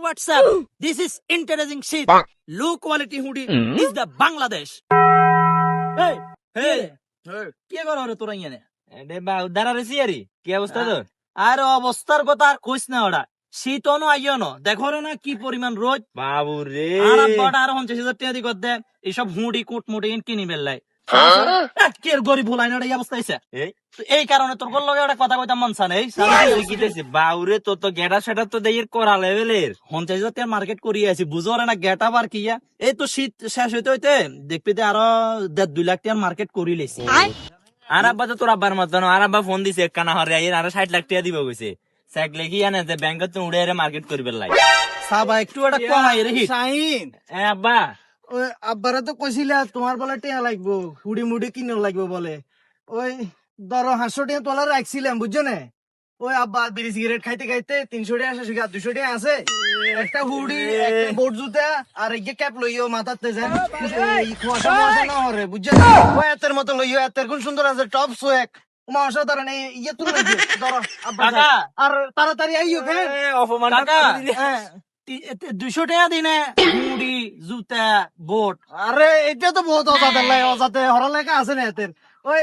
what's up? This is interesting shit. Low quality hoodie is the Bangladesh. Hey, hey, কি করো রে তোরা ইয়ে? এডে বা উদ্ধার আরছি আরি কি অবস্থা তোর? আর অবস্থার কথা আর কইস না ওরা। শীতনো আইও না, দেখো রে না কি পরিমাণ রোদ। বাবু রে আর আব্বাটা আর 50,000 টাকা দি করতে এইসব হুডি কোট মোটি কিনি বেললাই। কি এর গরিব ভুলাই না এই অবস্থা হইছে। এই কারণে তোর গল লগে একটা কথা কইতাম মন চায় না। এই কিতেছে বাউরে তো তো গেটা সেটা তো দেইর করা লেভেলের 50,000 টাকা মার্কেট করিয়ে আছি, বুঝো রে না গেট আপ আর কিয়া। এই তো শীত শেষ হইতে হইতে দেখবি যে আরো 1.5-2 লাখ টাকার মার্কেট করি লেছি। আর আব্বা তো তোর আব্বার মতন আর আব্বা ফোন দিছে কানা হরে আর 60 লাখ টাকা দিব কইছে চেক লেখি আনে যে ব্যাংকত তো উড়ে মার্কেট করবে লাই সাবা একটু একটা কমাই রে হিট। শাহিন এ আব্বা ওই আব্বারা তো কইছিলে তোমার বলে টিয়া লাগবো হুডি মুডি কিনে লাগবো বলে ওই ধরো 500 টাকা তোলা রাখছিলাম বুঝছো না ওই আব্বা বিড়ি সিগারেট খাইতে খাইতে 300 টাকা 200 টাকা আছে একটা হুডি একটা বোট জুতা আর এই ক্যাপ লইও মাথাতে যান এই কুয়াশা মুয়াশা না হরে বুঝছো না ওই এতের মতো লইও এতের কোন সুন্দর আছে টপ সোয়েক মাশা তার নেই ইয়ে তুলে ধরো আব্বা কাকা। আর তাড়াতাড়ি আইও কেন অপমান কাকা, হ্যাঁ 200 টাকা দিনে মুড়ি জুতা বোট। আরে এটা তো বহুত অজাতের লাই অজাতে হরা লেখা আছে না এতের ওই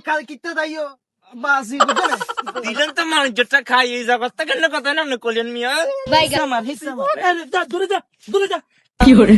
কাল কিতে যাইও বাসি বুঝছো না দিলেন তো মানুষটা খাই এই জগৎটা কেন কথা না কলিয়ান মিয়া হিসাব মার, হিসাব মার। দূরে যা, দূরে যা। কি hore